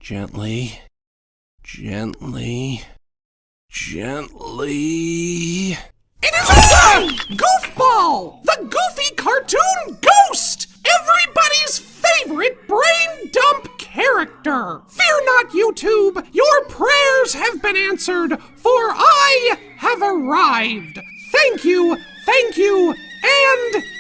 Gently, gently, gently. It is I, Goofball, the goofy cartoon ghost, everybody's favorite brain dump character. Fear not, YouTube, your prayers have been answered, for I have arrived. Thank you, and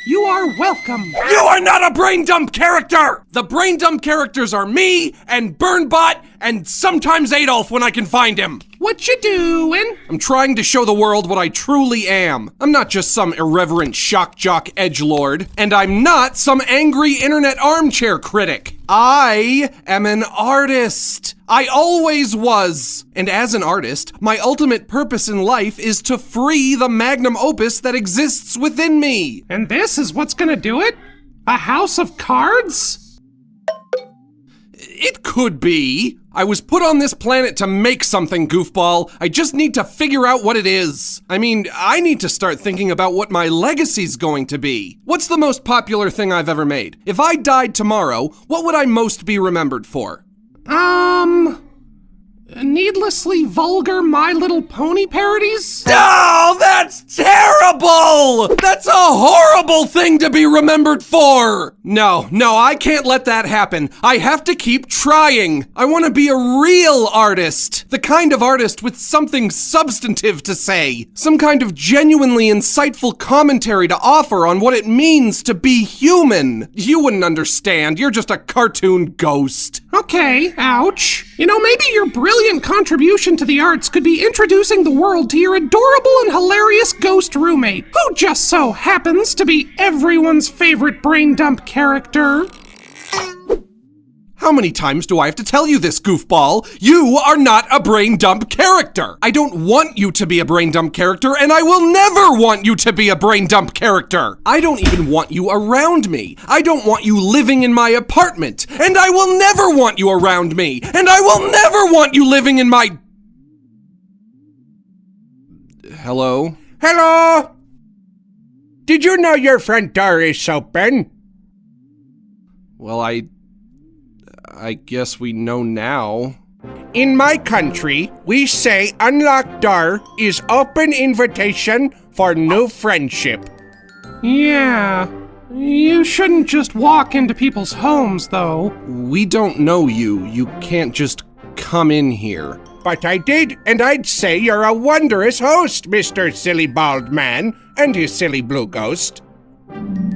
you are welcome. You are not a brain dump character! The brain dump characters are me, and Burnbot, and sometimes Adolf when I can find him. What you doing? I'm trying to show the world what I truly am. I'm not just some irreverent shock jock edgelord, and I'm not some angry internet armchair critic. I am an artist. I always was. And as an artist, my ultimate purpose in life is to free the magnum opus that exists within me. And this is what's gonna do it? A house of cards? It could be. I was put on this planet to make something, Goofball. I just need to figure out what it is. I mean, I need to start thinking about what my legacy's going to be. What's the most popular thing I've ever made? If I died tomorrow, what would I most be remembered for? Needlessly vulgar My Little Pony parodies? Oh, that's terrible! That's a horrible thing to be remembered for! No, I can't let that happen. I have to keep trying. I want to be a real artist. The kind of artist with something substantive to say. Some kind of genuinely insightful commentary to offer on what it means to be human. You wouldn't understand. You're just a cartoon ghost. Okay, ouch. You know, maybe your brilliant contribution to the arts could be introducing the world to your adorable and hilarious ghost roommate, who just so happens to be everyone's favorite brain dump character. How many times do I have to tell you this, Goofball? You are not a brain dump character. I don't want you to be a brain dump character, and I will never want you to be a brain dump character. I don't even want you around me. I don't want you living in my apartment, and I will never want you around me, and I will never want you living in my... Hello? Hello? Did you know your front door is open? Well, I guess we know now. In my country, we say unlocked door is open invitation for new friendship. Yeah, you shouldn't just walk into people's homes, though. We don't know you. You can't just come in here. But I did, and I'd say you're a wondrous host, Mr. Silly Bald Man and his silly blue ghost.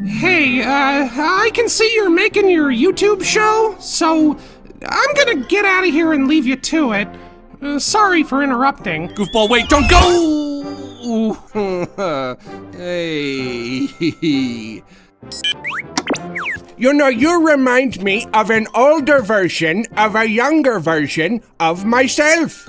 Hey, I can see you're making your YouTube show, so I'm gonna get out of here and leave you to it. Sorry for interrupting. Goofball, wait, don't go! Hey. You know, you remind me of an older version of a younger version of myself.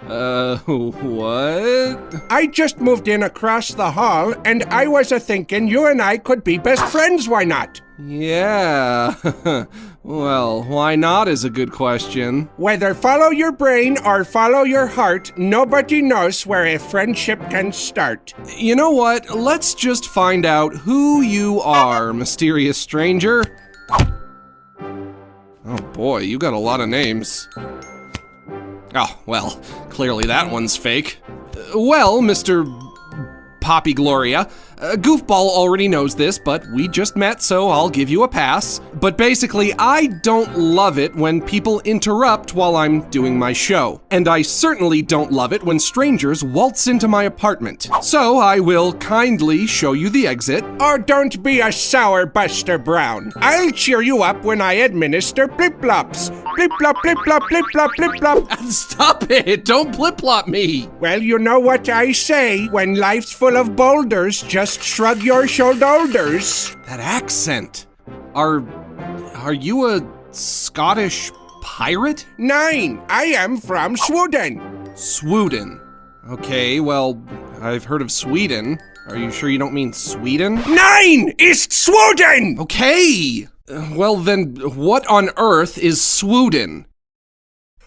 What? I just moved in across the hall, and I was a-thinking you and I could be best friends, why not? Yeah. Well, why not is a good question. Whether follow your brain or follow your heart, nobody knows where a friendship can start. You know what? Let's just find out who you are, mysterious stranger. Oh boy, you got a lot of names. Oh, well, clearly that one's fake. Well, Mr. Poppy Gloria, Goofball already knows this, but we just met, so I'll give you a pass. But basically, I don't love it when people interrupt while I'm doing my show. And I certainly don't love it when strangers waltz into my apartment. So I will kindly show you the exit. Oh, don't be a sour Buster Brown. I'll cheer you up when I administer blip-blops. Blip-blop, blip-blop, blip-blop, blip-blop. Stop it! Don't blip-blop me! Well, you know what I say, when life's full of boulders, just shrug your shoulders. That accent. Are you a Scottish pirate? 9. I am from Sweden. Sweden. Okay, well, I've heard of Sweden. Are you sure you don't mean Sweden? 9 is Sweden! Okay! Well then, what on earth is Sweden?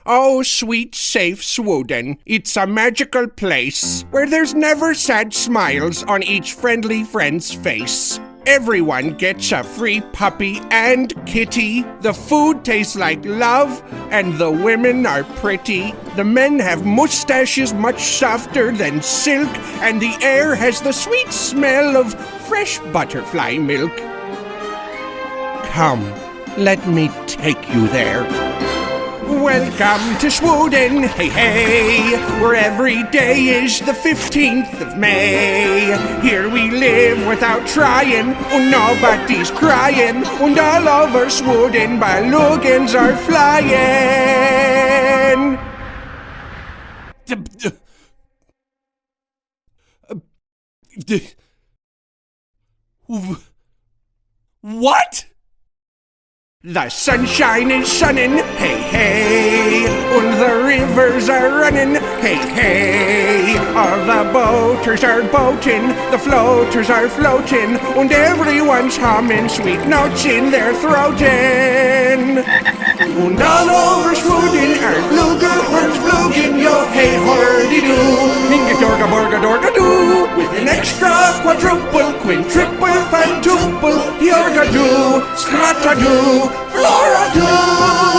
Oh, sweet, safe Sweden. It's a magical place where there's never sad smiles on each friendly friend's face. Everyone gets a free puppy and kitty. The food tastes like love, and the women are pretty. The men have mustaches much softer than silk, and the air has the sweet smell of fresh butterfly milk. Come, let me take you there. Welcome to Sweden, hey hey, where every day is the 15th of May. Here we live without trying, and nobody's crying, and all over Sweden balloons are flying. What? The sunshine is sunning, hey hey, and the rivers are running, hey hey. All the boaters are boating, the floaters are floating, and everyone's humming sweet notes in their throatin'. And all over Sweden are flugelhorns flugin', yo hey hordy-doo, hinga dorga borga doo, with an extra quadruple, quintuple, fantuple, yorga-doo, scrata-doo, flora-doo.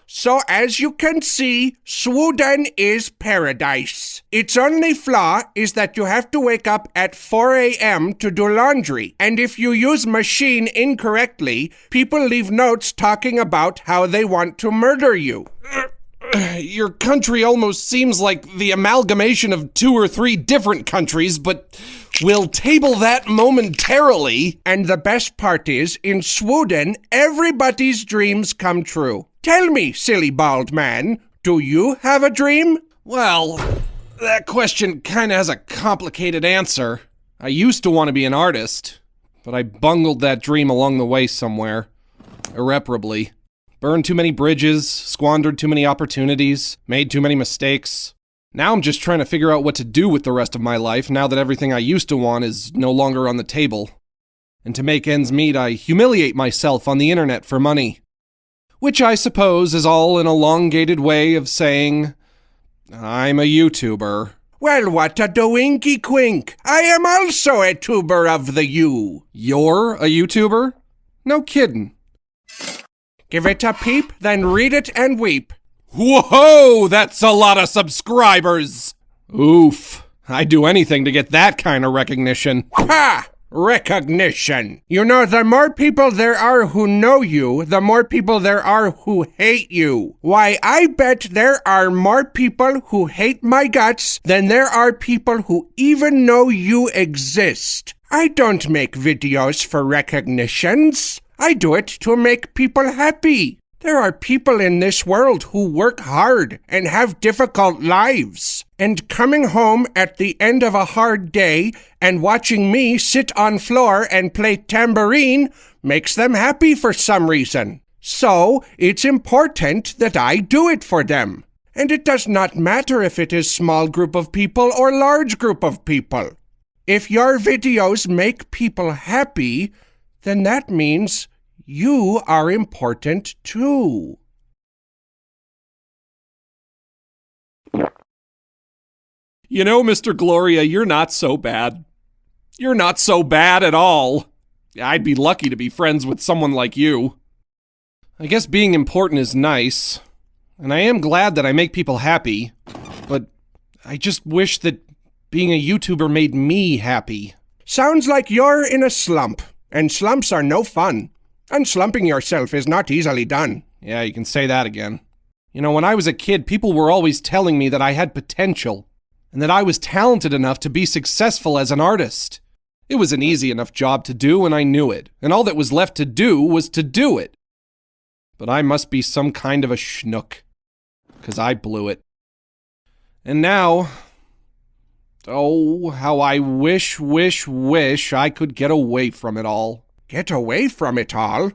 So as you can see, Sweden is paradise. Its only flaw is that you have to wake up at 4 a.m. to do laundry. And if you use machine incorrectly, people leave notes talking about how they want to murder you. Your country almost seems like the amalgamation of 2 or 3 different countries, but we'll table that momentarily. And the best part is, in Sweden, everybody's dreams come true. Tell me, silly bald man, do you have a dream? Well, that question kinda has a complicated answer. I used to want to be an artist, but I bungled that dream along the way somewhere. Irreparably. Burned too many bridges, squandered too many opportunities, made too many mistakes. Now I'm just trying to figure out what to do with the rest of my life now that everything I used to want is no longer on the table. And to make ends meet, I humiliate myself on the internet for money. Which I suppose is all an elongated way of saying, I'm a YouTuber. Well, what a doinky quink. I am also a tuber of the U. You're a YouTuber? No kiddin'. Give it a peep, then read it and weep. Whoa, that's a lot of subscribers! Oof, I'd do anything to get that kind of recognition. Ha! Recognition. You know, the more people there are who know you, the more people there are who hate you. Why, I bet there are more people who hate my guts than there are people who even know you exist. I don't make videos for recognitions. I do it to make people happy. There are people in this world who work hard and have difficult lives. And coming home at the end of a hard day and watching me sit on floor and play tambourine makes them happy for some reason. So, it's important that I do it for them. And it does not matter if it is small group of people or large group of people. If your videos make people happy, then that means you are important too. You know, Mr. Gloria, you're not so bad. You're not so bad at all. I'd be lucky to be friends with someone like you. I guess being important is nice, and I am glad that I make people happy, but I just wish that being a YouTuber made me happy. Sounds like you're in a slump, and slumps are no fun. Unslumping yourself is not easily done. Yeah, you can say that again. You know, when I was a kid, people were always telling me that I had potential, and that I was talented enough to be successful as an artist. It was an easy enough job to do, and I knew it, and all that was left to do was to do it. But I must be some kind of a schnook, 'cause I blew it. And now, oh, how I wish I could get away from it all. Get away from it all?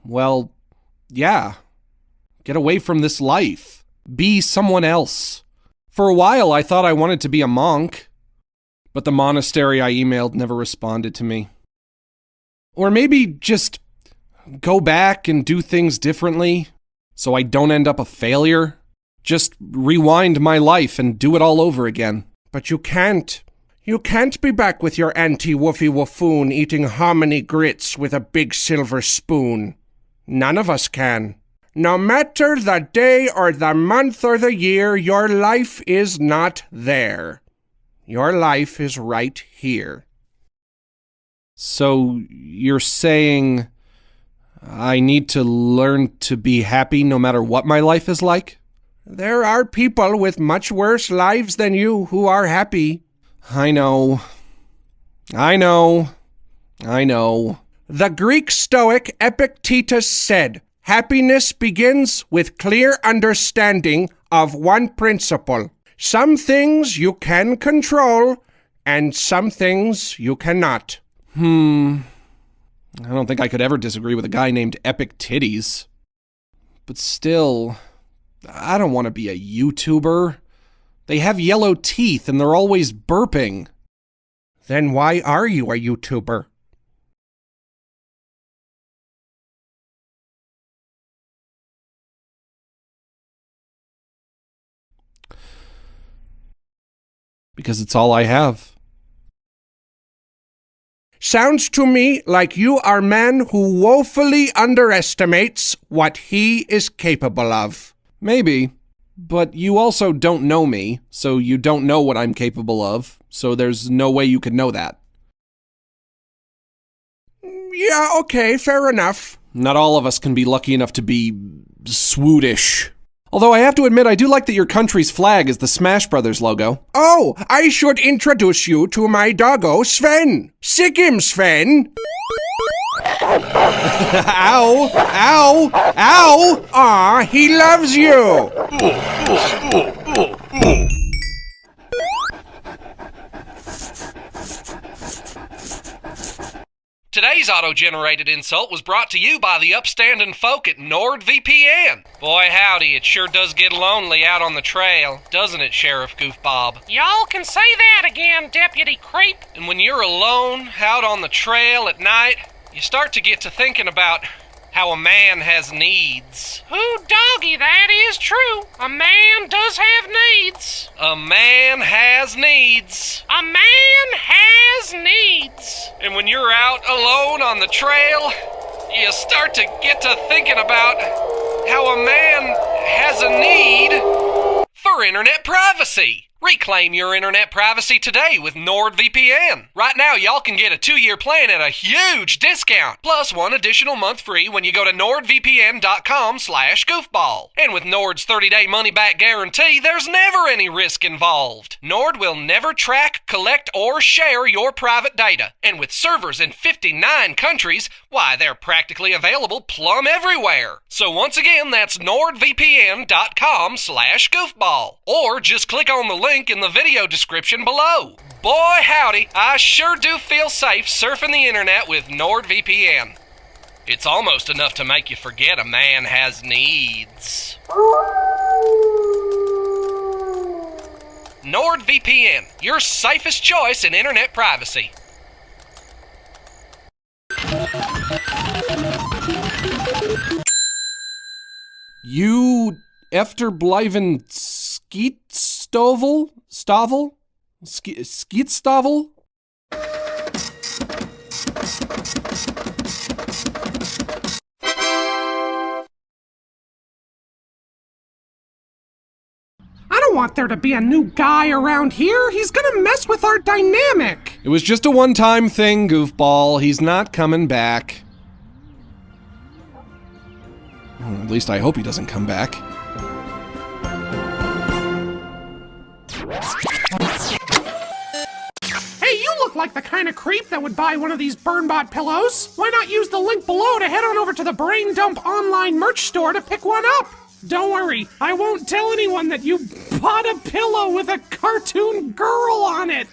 Well, yeah. Get away from this life. Be someone else. For a while, I thought I wanted to be a monk, but the monastery I emailed never responded to me. Or maybe just go back and do things differently so I don't end up a failure? Just rewind my life and do it all over again. But you can't. You can't be back with your Auntie Woofy Woofoon eating hominy grits with a big silver spoon. None of us can. No matter the day or the month or the year, your life is not there. Your life is right here. So you're saying I need to learn to be happy no matter what my life is like? There are people with much worse lives than you who are happy. I know. The Greek Stoic Epictetus said, "Happiness begins with clear understanding of one principle. Some things you can control, and some things you cannot." I don't think I could ever disagree with a guy named Epictetus. But still, I don't want to be a YouTuber. They have yellow teeth and they're always burping. Then why are you a YouTuber? Because it's all I have. Sounds to me like you are a man who woefully underestimates what he is capable of. Maybe. But you also don't know me, so you don't know what I'm capable of, so there's no way you could know that. Yeah, okay, fair enough. Not all of us can be lucky enough to be Swedish. Although I have to admit, I do like that your country's flag is the Smash Brothers logo. Oh, I should introduce you to my doggo, Sven. Sick him, Sven. Ow! Ow! Ow! Aw, he loves you. Today's auto-generated insult was brought to you by the upstanding folk at NordVPN. Boy howdy, it sure does get lonely out on the trail, doesn't it, Sheriff Goofbob? Y'all can say that again, Deputy Creep. And when you're alone, out on the trail at night, you start to get to thinking about how a man has needs. Ooh, doggy, that is true. A man does have needs. A man has needs. A man has needs. And when you're out alone on the trail, you start to get to thinking about how a man has a need for internet privacy. Reclaim your internet privacy today with NordVPN. Right now, y'all can get a 2-year plan at a huge discount, plus 1 additional month free when you go to nordvpn.com/goofball. And with Nord's 30-day money-back guarantee, there's never any risk involved. Nord will never track, collect, or share your private data. And with servers in 59 countries, why, they're practically available plumb everywhere. So once again, that's nordvpn.com/goofball. Or just click on the link in the video description below. Boy howdy, I sure do feel safe surfing the internet with NordVPN. It's almost enough to make you forget a man has needs. NordVPN, your safest choice in internet privacy. You efterbleiben Skeetstovel? Skeetstovel? I don't want there to be a new guy around here. He's gonna mess with our dynamic. It was just a one-time thing, Goofball. He's not coming back. Well, at least I hope he doesn't come back. Hey, you look like the kind of creep that would buy one of these BurnBot pillows. Why not use the link below to head on over to the Brain Dump online merch store to pick one up? Don't worry, I won't tell anyone that you bought a pillow with a cartoon girl on it.